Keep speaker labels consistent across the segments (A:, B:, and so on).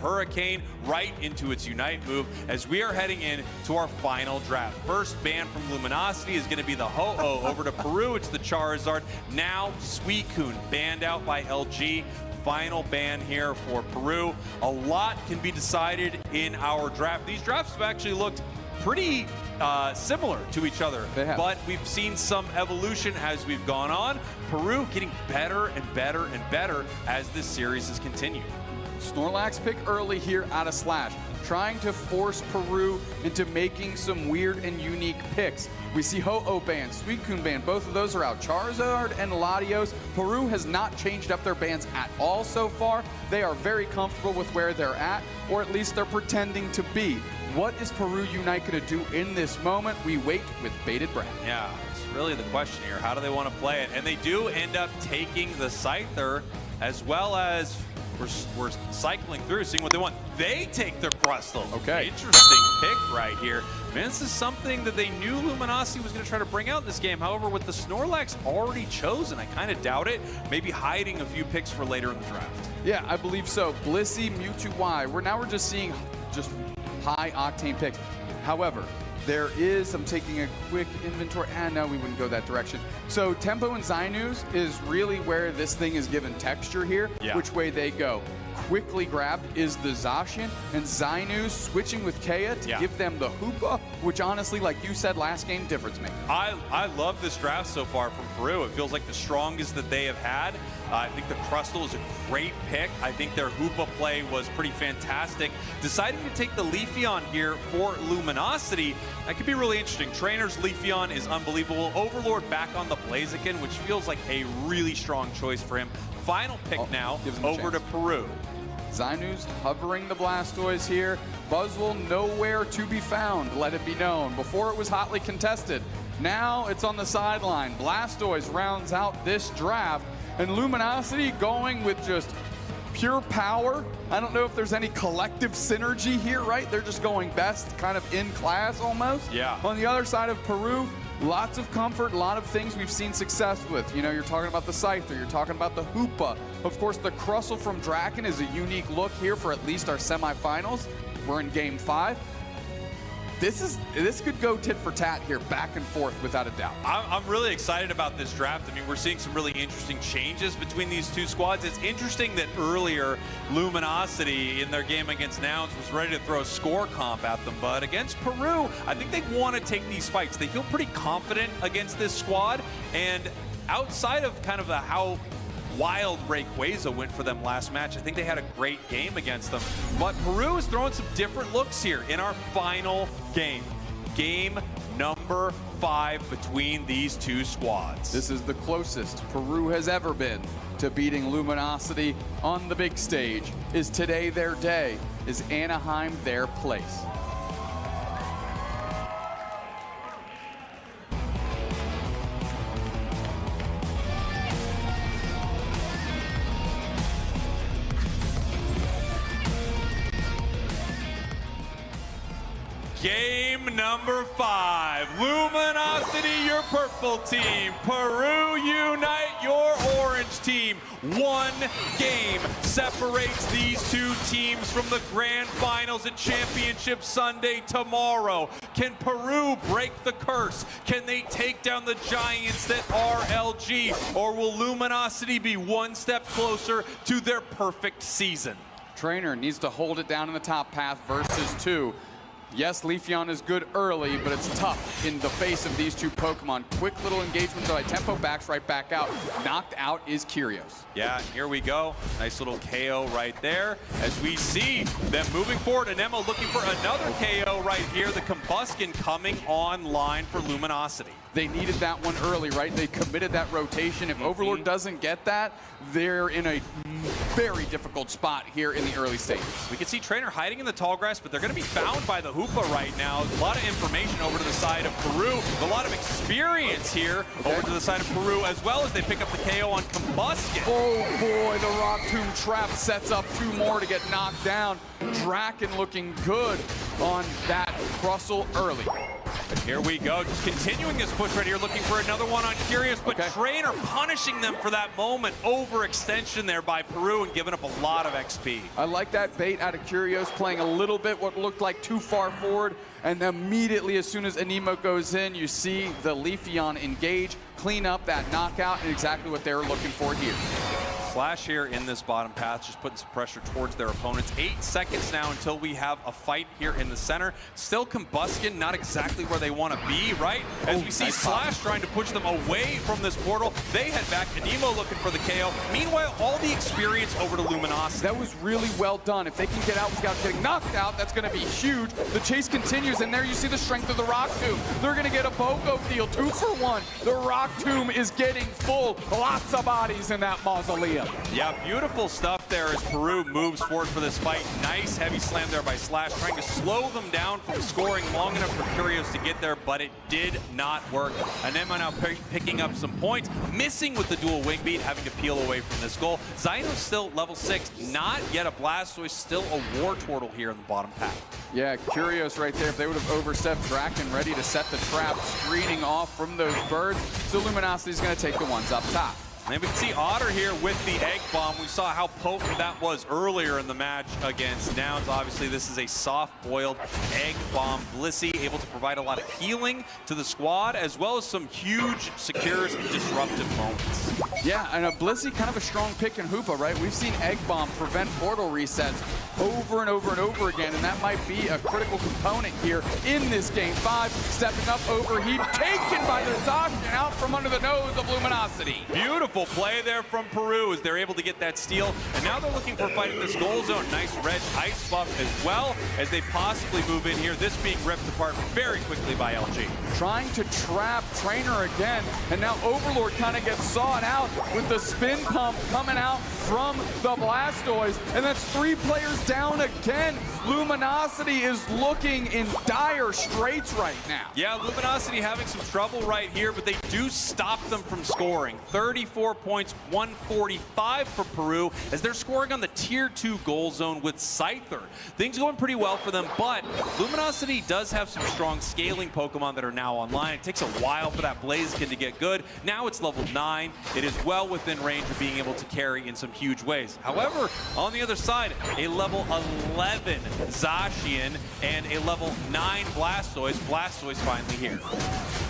A: Hurricane right into its Unite move as we are heading in to our final draft. First ban from Luminosity is going to be the Ho-Oh. Over to Peru, it's the Charizard. Now Suicune banned out by LG. Final ban here for Peru. A lot can be decided in our draft. These drafts have actually looked pretty similar to each other, but we've seen some evolution as we've gone on. Peru getting better and better and better as this series has continued.
B: Snorlax pick early here out of Slash, trying to force Peru into making some weird and unique picks. We see Ho-Oh ban, Suicune ban, both of those are out. Charizard and Latios. Peru has not changed up their bans at all so far. They are very comfortable with where they're at, or at least they're pretending to be. What is Peru Unite going to do in this moment? We wait with bated breath.
A: Yeah, it's really the question here. How do they want to play it? And they do end up taking the Scyther, as well as we're cycling through, seeing what they want. They take their Crustle.
B: Okay.
A: Interesting pick right here. Man, this is something that they knew Luminosity was going to try to bring out in this game. However, with the Snorlax already chosen, I kind of doubt it. Maybe hiding a few picks for later in the draft.
B: Yeah, I believe so. Blissey, Mewtwo Y. We're just seeing just high octane picks. However, there is, I'm taking a quick inventory, and no, we wouldn't go that direction. So Tempo and Zainus is really where this thing is given texture here, which way they go. Quickly grabbed is the Zacian, and Zainus switching with Kea to give them the Hoopa, which honestly, like you said last game, difference maker.
A: I love this draft so far from Peru. It feels like the strongest that they have had. I think the Crustle is a great pick. I think their Hoopa play was pretty fantastic. Deciding to take the Leafeon here for Luminosity, that could be really interesting. Trainer's Leafeon is unbelievable. Overlord back on the Blaziken, which feels like a really strong choice for him. Final pick now over to Peru.
B: Zainus hovering the Blastoise here. Buzzwole nowhere to be found, let it be known. Before it was hotly contested. Now it's on the sideline. Blastoise rounds out this draft. And Luminosity going with just pure power. I don't know if there's any collective synergy here, right? They're just going best, kind of in class almost.
A: Yeah.
B: On the other side of Peru, lots of comfort, a lot of things we've seen success with. You know, you're talking about the Scyther, you're talking about the Hoopa. Of course, the Crustle from Draken is a unique look here for at least our semifinals. We're in game 5. This could go tit for tat here, back and forth without a doubt.
A: I'm really excited about this draft. I mean, we're seeing some really interesting changes between these two squads. It's interesting that earlier Luminosity in their game against Nouns was ready to throw a score comp at them, but against Peru, I think they want to take these fights. They feel pretty confident against this squad, and outside of kind of how wild Rayquaza went for them last match, I think they had a great game against them. But Peru is throwing some different looks here in our final game. Game number 5 between these two squads.
B: This is the closest Peru has ever been to beating Luminosity on the big stage. Is today their day? Is Anaheim their place?
A: Game number 5, Luminosity, your purple team, Peru Unite, your orange team. One game separates these two teams from the grand finals at Championship Sunday tomorrow. Can Peru break the curse? Can they take down the giants that are LG? Or will Luminosity be one step closer to their perfect season?
B: Trainer needs to hold it down in the top path versus 2. Yes, Leafeon is good early, but it's tough in the face of these two Pokemon. Quick little engagement by Tempo, backs right back out. Knocked out is Kyrios.
A: Yeah, here we go. Nice little KO right there. As we see them moving forward, Anemo looking for another KO right here. The Combuskin coming online for Luminosity.
B: They needed that one early, right? They committed that rotation. If Overlord doesn't get that, they're in a very difficult spot here in the early stages.
A: We can see Trainer hiding in the tall grass, but they're going to be found by the Hoopa right now. A lot of information over to the side of Peru. A lot of experience here over to the side of Peru, as well as they pick up the KO on Combuskin.
B: Oh boy, the Rock Tomb Trap sets up 2 more to get knocked down. Draken looking good on that Crustle early.
A: Here we go, just continuing this push right here, looking for another one on Curious, but Trainer punishing them for that moment. Overextension there by Peru and giving up a lot of XP.
B: I like that bait out of Curious, playing a little bit what looked like too far forward, and immediately as soon as Anemo goes in, you see the Leafeon engage, clean up that knockout, and exactly what they were looking for here.
A: Slash here in this bottom path, just putting some pressure towards their opponents. 8 seconds now until we have a fight here in the center. Still Combustion, not exactly where they want to be, right? As we see Slash trying to push them away from this portal. They head back. Anemo looking for the KO. Meanwhile, all the experience over to Luminosity.
B: That was really well done. If they can get out without getting knocked out, that's going to be huge. The chase continues, and there you see the strength of the Rock Tomb. They're going to get a BOGO deal, 2 for 1. The Rock Tomb is getting full. Lots of bodies in that mausoleum.
A: Yeah, beautiful stuff there as Peru moves forward for this fight. Nice heavy slam there by Slash, trying to slow them down from scoring long enough for Curious to get there, but it did not work. Anemo now picking up some points, missing with the dual wing beat, having to peel away from this goal. Zyno's still level 6, not yet a Blastoise, still a War Turtle here in the bottom path.
B: Yeah, Curious right there. If they would have overstepped, Draken ready to set the trap, screening off from those birds. So Luminosity's going to take the ones up top.
A: And we can see Otter here with the Egg Bomb. We saw how potent that was earlier in the match against Nouns. Obviously, this is a soft-boiled Egg Bomb. Blissey able to provide a lot of healing to the squad, as well as some huge secures and disruptive moments.
B: Yeah, and a Blissey kind of a strong pick in Hoopa, right? We've seen Egg Bomb prevent portal resets over and over and over again, and that might be a critical component here in this Game 5. Stepping up, overheat, taken by the Zacian out from under the nose of Luminosity.
A: Beautiful play there from Peru as they're able to get that steal, and now they're looking for fighting this goal zone. Nice red ice buff as well as they possibly move in here. This being ripped apart very quickly by LG.
B: Trying to trap Trainer again, and now Overlord kind of gets sawed out with the spin pump coming out from the Blastoise, and that's 3 players down again. Luminosity is looking in dire straits right now.
A: Yeah, Luminosity having some trouble right here, but they do stop them from scoring. 34 points, 145 for Peru, as they're scoring on the tier 2 goal zone with Scyther. Things going pretty well for them, but Luminosity does have some strong scaling Pokemon that are now online. It takes a while for that Blaziken to get good. Now it's level 9. It is well within range of being able to carry in some huge ways. However, on the other side, a level 11 Zacian and a level 9 Blastoise. Blastoise finally here.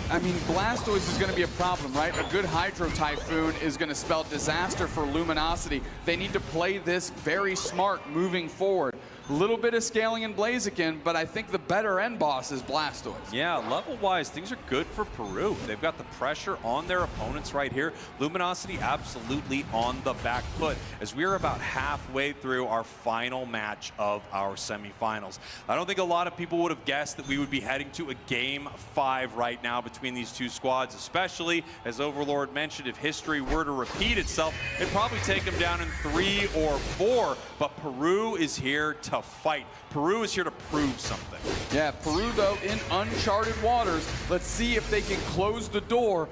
B: I mean, Blastoise is going to be a problem, right? A good Hydro Typhoon is going to spell disaster for Luminosity. They need to play this very smart moving forward. A little bit of scaling in Blaziken, but I think the better end boss is Blastoise.
A: Yeah, level-wise, things are good for Peru. They've got the pressure on their opponents right here. Luminosity absolutely on the back foot as we are about halfway through our final match of our semifinals. I don't think a lot of people would have guessed that we would be heading to a Game 5 right now between these two squads, especially, as Overlord mentioned, if history were to repeat itself, it'd probably take them down in 3 or 4, but Peru is here to fight. Peru is here to prove something.
B: Yeah, Peru, though, in uncharted waters. Let's see if they can close the door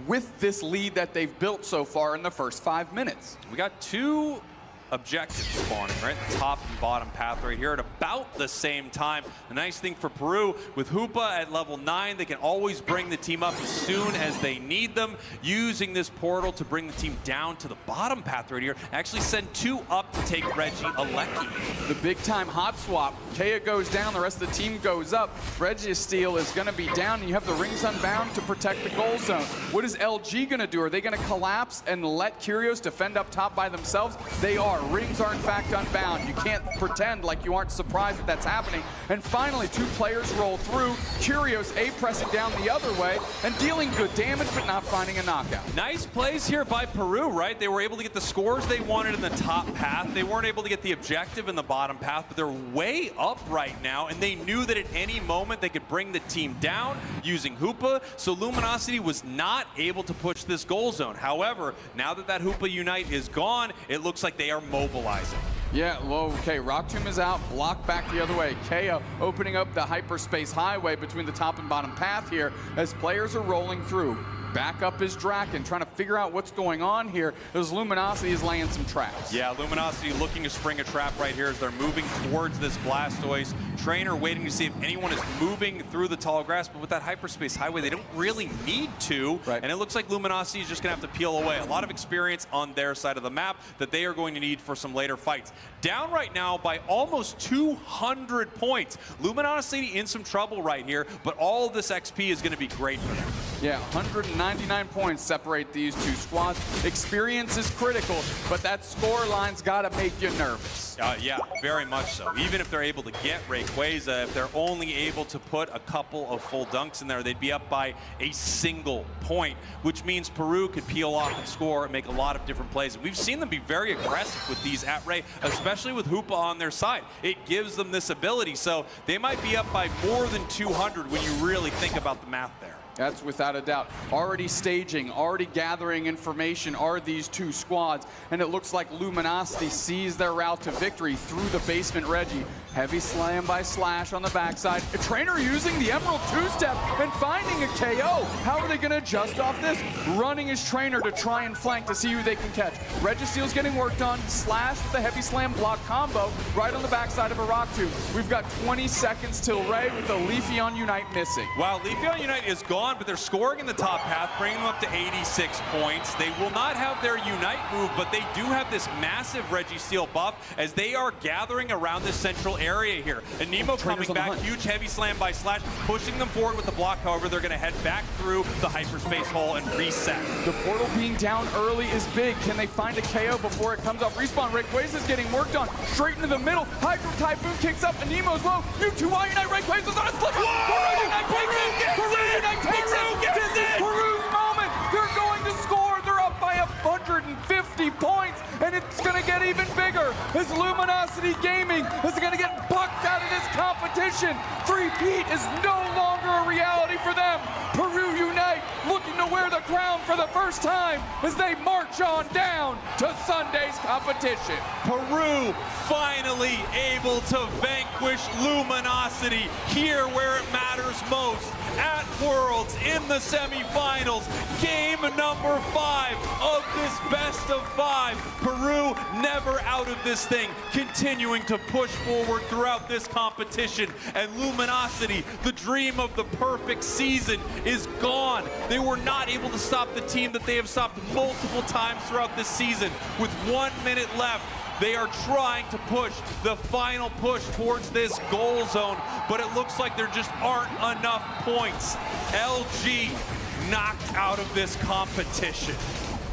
B: with this lead that they've built so far in the first 5 minutes.
A: We got 2 objectives spawning, right? The top and bottom path right here at about the same time. The nice thing for Peru, with Hoopa at level 9, they can always bring the team up as soon as they need them, using this portal to bring the team down to the bottom path right here. Actually send 2 up to take Reggie Alecki.
B: The big time hot swap. Kea goes down, the rest of the team goes up. Registeel is going to be down, and you have the Rings Unbound to protect the goal zone. What is LG going to do? Are they going to collapse and let Curious defend up top by themselves? They are. Rings are in fact unbound. You can't pretend like you aren't surprised that that's happening. And finally, 2 players roll through. Curious A pressing down the other way and dealing good damage, but not finding a knockout.
A: Nice plays here by Peru, right? They were able to get the scores they wanted in the top path. They weren't able to get the objective in the bottom path, but they're way up right now, and they knew that at any moment they could bring the team down using Hoopa, so Luminosity was not able to push this goal zone. However, now that that Hoopa Unite is gone, it looks like they are mobilizing.
B: Yeah, well, okay, Rock Tomb is out, blocked back the other way. Kea opening up the hyperspace highway between the top and bottom path here as players are rolling through. back up his Draken, trying to figure out what's going on here as Luminosity is laying some traps.
A: Yeah, Luminosity looking to spring a trap right here as they're moving towards this Blastoise. Trainer waiting to see if anyone is moving through the tall grass, but with that hyperspace highway, they don't really need to.
B: Right.
A: And it looks like Luminosity is just going to have to peel away. A lot of experience on their side of the map that they are going to need for some later fights. Down right now by almost 200 points. Luminosity in some trouble right here, but all of this XP is going to be great for them.
B: Yeah, 199 points separate these two squads. Experience is critical, but that score line's got to make you nervous.
A: Yeah, very much so. Even if they're able to get Rayquaza, if they're only able to put a couple of full dunks in there, they'd be up by a single point, which means Peru could peel off and score and make a lot of different plays. And we've seen them be very aggressive with these at Ray, especially with Hoopa on their side. It gives them this ability, so they might be up by more than 200 when you really think about the math there.
B: That's without a doubt. Already staging, already gathering information are these two squads, and it looks like Luminosity sees their route to victory through the basement Reggie. Heavy slam by Slash on the backside. A Trainer using the Emerald two-step and finding a KO. How are they going to adjust off this? Running his Trainer to try and flank to see who they can catch. Registeel's getting worked on. Slash with the heavy slam block combo right on the backside of a Rock Tomb. We've got 20 seconds till Ray with the Leafy on Unite missing.
A: Wow, Leafy on Unite is gone, but they're scoring in the top half, bringing them up to 86 points. They will not have their Unite move, but they do have this massive Registeel buff as they are gathering around this central area here. And Nemo coming back, huge heavy slam by Slash, pushing them forward with the block. However, they're going to head back through the hyperspace hole and reset.
B: The portal being down early is big. Can they find a KO before it comes off respawn? Rayquaza's getting worked on. Straight into the middle. Hydro Typhoon kicks up. And Nemo's low. U2Y Unite. Rayquaza's on a slipper. Peru Unite takes it. Peru Unite takes it. This is Peru's moment. They're going to score. They're up by 150 points. And it's going to get even bigger as Luminosity Gaming is going to get bucked out of this competition. Three-peat is no longer a reality for them. Peru Unite looking to wear the crown for the first time as they march on down to Sunday's competition.
A: Peru finally able to vanquish Luminosity here where it matters most. At Worlds in the semifinals, game number 5 of this best of 5. Peru never out of this thing, continuing to push forward throughout this competition. And Luminosity, the dream of the perfect season, is gone. They were not able to stop the team that they have stopped multiple times throughout this season. With 1 minute left, they are trying to push the final push towards this goal zone, but it looks like there just aren't enough points. LG knocked out of this competition.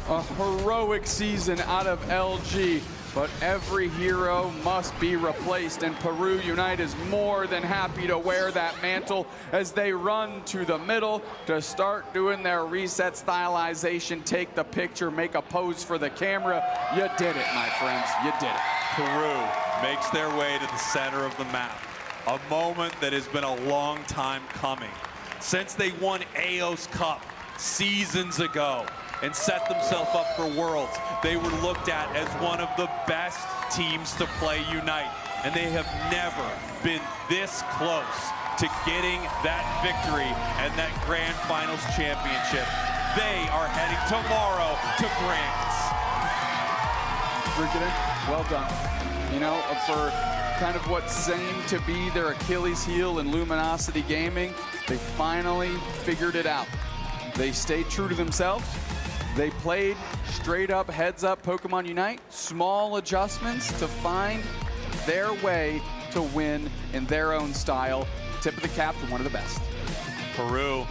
B: A heroic season out of LG, but every hero must be replaced, and Peru Unite is more than happy to wear that mantle as they run to the middle to start doing their reset stylization, take the picture, make a pose for the camera. You did it, my friends, you did it.
A: Peru makes their way to the center of the map, a moment that has been a long time coming. Since they won AOS Cup seasons ago and set themselves up for Worlds, they were looked at as one of the best teams to play Unite, and they have never been this close to getting that victory and that Grand Finals championship. They are heading tomorrow to Grands.
B: Well done. You know, for kind of what seemed to be their Achilles heel in Luminosity Gaming, they finally figured it out. They stayed true to themselves. They played straight up, heads up Pokemon Unite, small adjustments to find their way to win in their own style. Tip of the cap to one of the best.
A: Peru